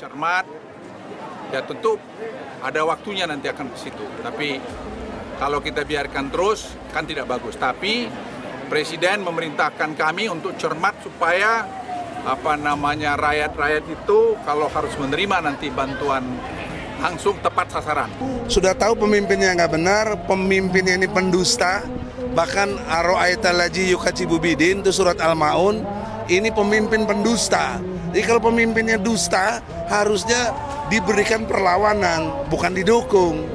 cermat, ya tentu ada waktunya nanti akan ke situ. Tapi kalau kita biarkan terus kan tidak bagus. Tapi Presiden memerintahkan kami untuk cermat supaya rakyat-rakyat itu kalau harus menerima nanti bantuan langsung tepat sasaran. Sudah tahu pemimpinnya nggak benar, pemimpinnya ini pendusta, bahkan aro'aitalaji yukacibubidin itu surat Al-Maun, ini pemimpin pendusta. Jadi kalau pemimpinnya dusta harusnya diberikan perlawanan, bukan didukung.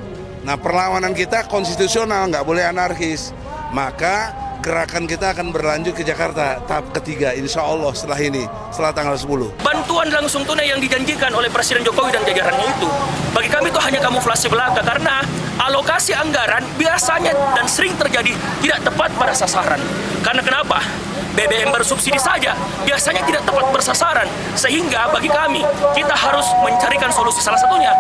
Nah, perlawanan kita konstitusional, nggak boleh anarkis. Maka gerakan kita akan berlanjut ke Jakarta tahap ketiga, insya Allah setelah tanggal 10. Bantuan langsung tunai yang dijanjikan oleh Presiden Jokowi dan jajarannya itu, bagi kami itu hanya kamuflase belaka karena alokasi anggaran biasanya dan sering terjadi tidak tepat pada sasaran. Karena kenapa? BBM bersubsidi saja biasanya tidak tepat bersasaran, sehingga bagi kami kita harus mencarikan solusi. Salah satunya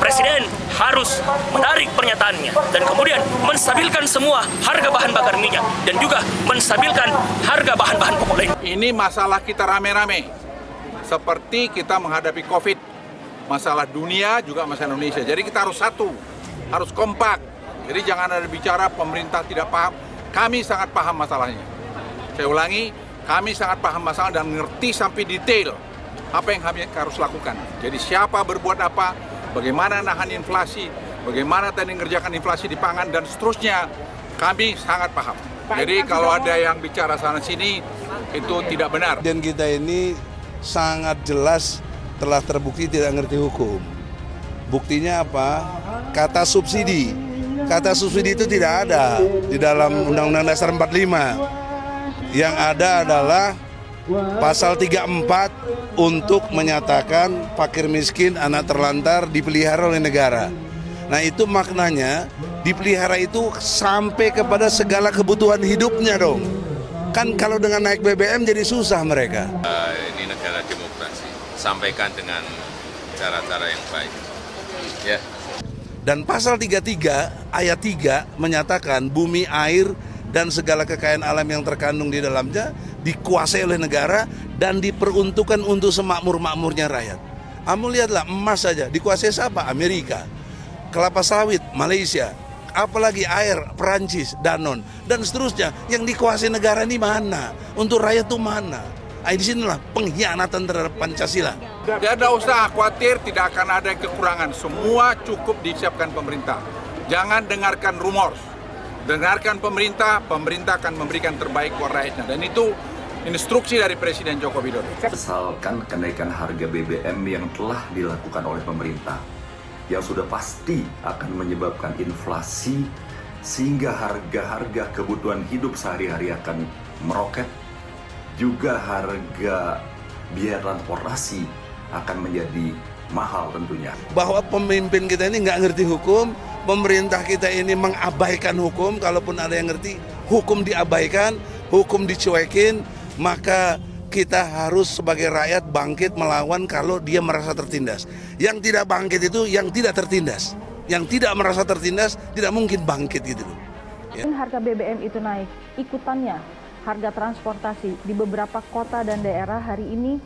Presiden harus menarik pernyataannya dan kemudian menstabilkan semua harga bahan bakar minyak dan juga menstabilkan harga bahan-bahan pokok lain. Ini masalah kita rame-rame, seperti kita menghadapi COVID, masalah dunia juga masalah Indonesia. Jadi kita harus satu, harus kompak. Jadi jangan ada bicara pemerintah tidak paham, kami sangat paham masalahnya. Saya ulangi, kami sangat paham masalah dan mengerti sampai detail apa yang kami harus lakukan. Jadi siapa berbuat apa, bagaimana nahan inflasi, bagaimana tadi mengerjakan inflasi di pangan dan seterusnya, kami sangat paham. Jadi kalau ada yang bicara sana-sini, itu tidak benar. Dan kita ini sangat jelas telah terbukti tidak ngerti hukum. Buktinya apa? Kata subsidi. Kata subsidi itu tidak ada di dalam Undang-Undang Dasar 45. Yang ada adalah pasal 34 untuk menyatakan fakir miskin, anak terlantar dipelihara oleh negara. Nah, itu maknanya dipelihara itu sampai kepada segala kebutuhan hidupnya dong. Kan kalau dengan naik BBM jadi susah mereka. Ini negara demokrasi, sampaikan dengan cara-cara yang baik. Ya. Dan pasal 33 ayat 3 menyatakan bumi, air, dan segala kekayaan alam yang terkandung di dalamnya dikuasai oleh negara dan diperuntukkan untuk semakmur-makmurnya rakyat. Kamu lihatlah, emas saja dikuasai siapa? Amerika. Kelapa sawit, Malaysia. Apalagi air, Perancis, Danone, dan seterusnya. Yang dikuasai negara ini mana? Untuk rakyat itu mana? Di sinilah pengkhianatan terhadap Pancasila. Tidak usah khawatir, tidak akan ada kekurangan. Semua cukup disiapkan pemerintah. Jangan dengarkan rumor. Dengarkan pemerintah, pemerintah akan memberikan terbaik buat rakyatnya. Dan itu instruksi dari Presiden Joko Widodo. Sesalkan kenaikan harga BBM yang telah dilakukan oleh pemerintah, yang sudah pasti akan menyebabkan inflasi, sehingga harga-harga kebutuhan hidup sehari-hari akan meroket. Juga harga biaya transportasi akan menjadi mahal tentunya. Bahwa pemimpin kita ini nggak ngerti hukum, pemerintah kita ini mengabaikan hukum, kalaupun ada yang ngerti, hukum diabaikan, hukum dicuekin, maka kita harus sebagai rakyat bangkit melawan kalau dia merasa tertindas. Yang tidak bangkit itu yang tidak tertindas. Yang tidak merasa tertindas tidak mungkin bangkit gitu. Ya. Harga BBM itu naik, ikutannya harga transportasi di beberapa kota dan daerah hari ini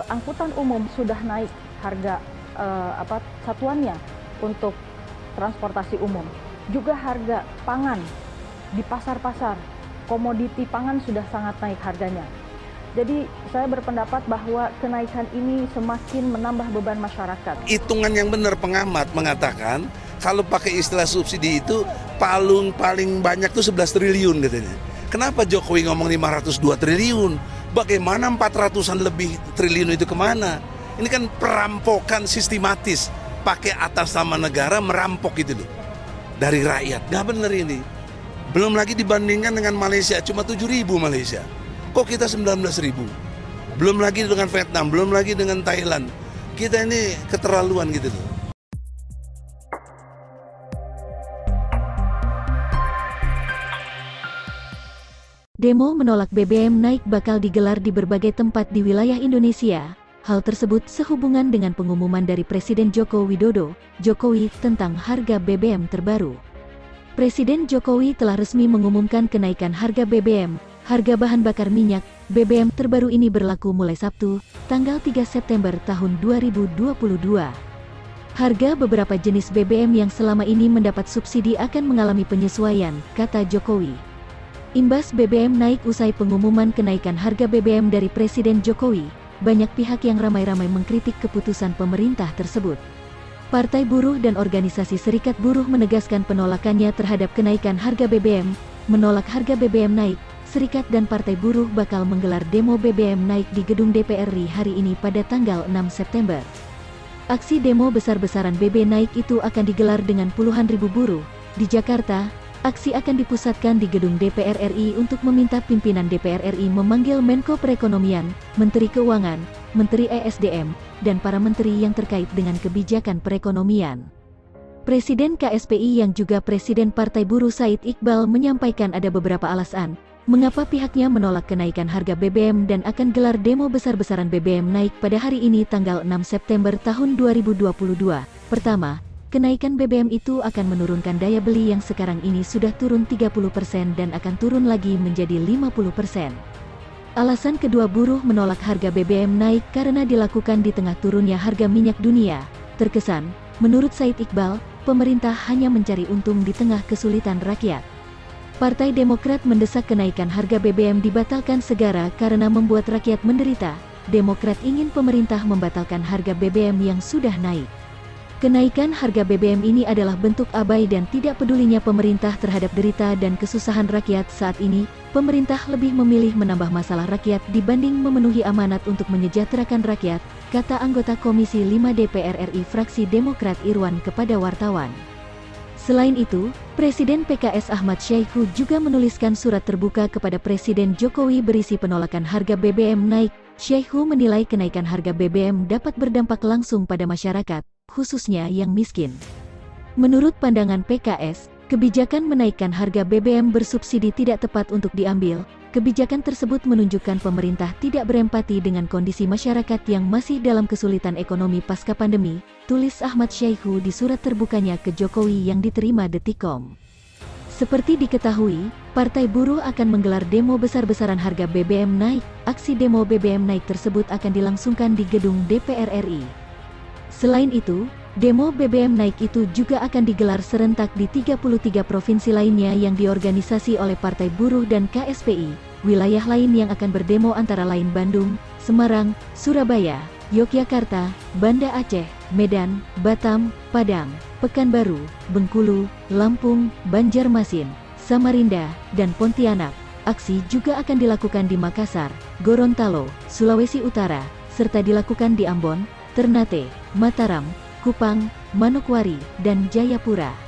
angkutan umum sudah naik harga satuannya untuk transportasi umum. Juga harga pangan di pasar-pasar, komoditi pangan sudah sangat naik harganya. Jadi saya berpendapat bahwa kenaikan ini semakin menambah beban masyarakat. Hitungan yang benar pengamat mengatakan kalau pakai istilah subsidi itu paling banyak tuh 11 triliun katanya. Kenapa Jokowi ngomong 502 triliun? Bagaimana 400-an lebih triliun itu kemana? Ini kan perampokan sistematis. Pakai atas nama negara merampok gitu loh. Dari rakyat. Nggak bener ini. Belum lagi dibandingkan dengan Malaysia. Cuma 7.000 Malaysia. Kok kita 19.000? Belum lagi dengan Vietnam. Belum lagi dengan Thailand. Kita ini keterlaluan gitu loh. Demo menolak BBM naik bakal digelar di berbagai tempat di wilayah Indonesia. Hal tersebut sehubungan dengan pengumuman dari Presiden Joko Widodo, Jokowi, tentang harga BBM terbaru. Presiden Jokowi telah resmi mengumumkan kenaikan harga BBM. Harga bahan bakar minyak BBM terbaru ini berlaku mulai Sabtu, tanggal 3 September tahun 2022. Harga beberapa jenis BBM yang selama ini mendapat subsidi akan mengalami penyesuaian, kata Jokowi. Imbas BBM naik usai pengumuman kenaikan harga BBM dari Presiden Jokowi, banyak pihak yang ramai-ramai mengkritik keputusan pemerintah tersebut. Partai Buruh dan organisasi Serikat Buruh menegaskan penolakannya terhadap kenaikan harga BBM. Menolak harga BBM naik, Serikat dan Partai Buruh bakal menggelar demo BBM naik di gedung DPR RI hari ini pada tanggal 6 September. Aksi demo besar-besaran BB naik itu akan digelar dengan puluhan ribu buruh. Di Jakarta, aksi akan dipusatkan di gedung DPR RI untuk meminta pimpinan DPR RI memanggil Menko Perekonomian, Menteri Keuangan, Menteri ESDM, dan para menteri yang terkait dengan kebijakan perekonomian. Presiden KSPI yang juga Presiden Partai Buruh Said Iqbal menyampaikan ada beberapa alasan mengapa pihaknya menolak kenaikan harga BBM dan akan gelar demo besar-besaran BBM naik pada hari ini tanggal 6 September tahun 2022. Pertama, kenaikan BBM itu akan menurunkan daya beli yang sekarang ini sudah turun 30% dan akan turun lagi menjadi 50%. Alasan kedua, buruh menolak harga BBM naik karena dilakukan di tengah turunnya harga minyak dunia. Terkesan, menurut Said Iqbal, pemerintah hanya mencari untung di tengah kesulitan rakyat. Partai Demokrat mendesak kenaikan harga BBM dibatalkan segera karena membuat rakyat menderita. Demokrat ingin pemerintah membatalkan harga BBM yang sudah naik. Kenaikan harga BBM ini adalah bentuk abai dan tidak pedulinya pemerintah terhadap derita dan kesusahan rakyat saat ini. Pemerintah lebih memilih menambah masalah rakyat dibanding memenuhi amanat untuk menyejahterakan rakyat, kata anggota Komisi 5 DPR RI fraksi Demokrat Irwan kepada wartawan. Selain itu, Presiden PKS Ahmad Syahiku juga menuliskan surat terbuka kepada Presiden Jokowi berisi penolakan harga BBM naik. Syahiku menilai kenaikan harga BBM dapat berdampak langsung pada masyarakat, khususnya yang miskin. Menurut pandangan PKS, kebijakan menaikkan harga BBM bersubsidi tidak tepat untuk diambil. Kebijakan tersebut menunjukkan pemerintah tidak berempati dengan kondisi masyarakat yang masih dalam kesulitan ekonomi pasca pandemi, tulis Ahmad Syahiku di surat terbukanya ke Jokowi yang diterima Detikcom. Seperti diketahui, Partai Buruh akan menggelar demo besar-besaran harga BBM naik. Aksi demo BBM naik tersebut akan dilangsungkan di gedung DPR RI. Selain itu, demo BBM naik itu juga akan digelar serentak di 33 provinsi lainnya yang diorganisasi oleh Partai Buruh dan KSPI. Wilayah lain yang akan berdemo antara lain Bandung, Semarang, Surabaya, Yogyakarta, Banda Aceh, Medan, Batam, Padang, Pekanbaru, Bengkulu, Lampung, Banjarmasin, Samarinda, dan Pontianak. Aksi juga akan dilakukan di Makassar, Gorontalo, Sulawesi Utara, serta dilakukan di Ambon, Ternate, Mataram, Kupang, Manokwari, dan Jayapura.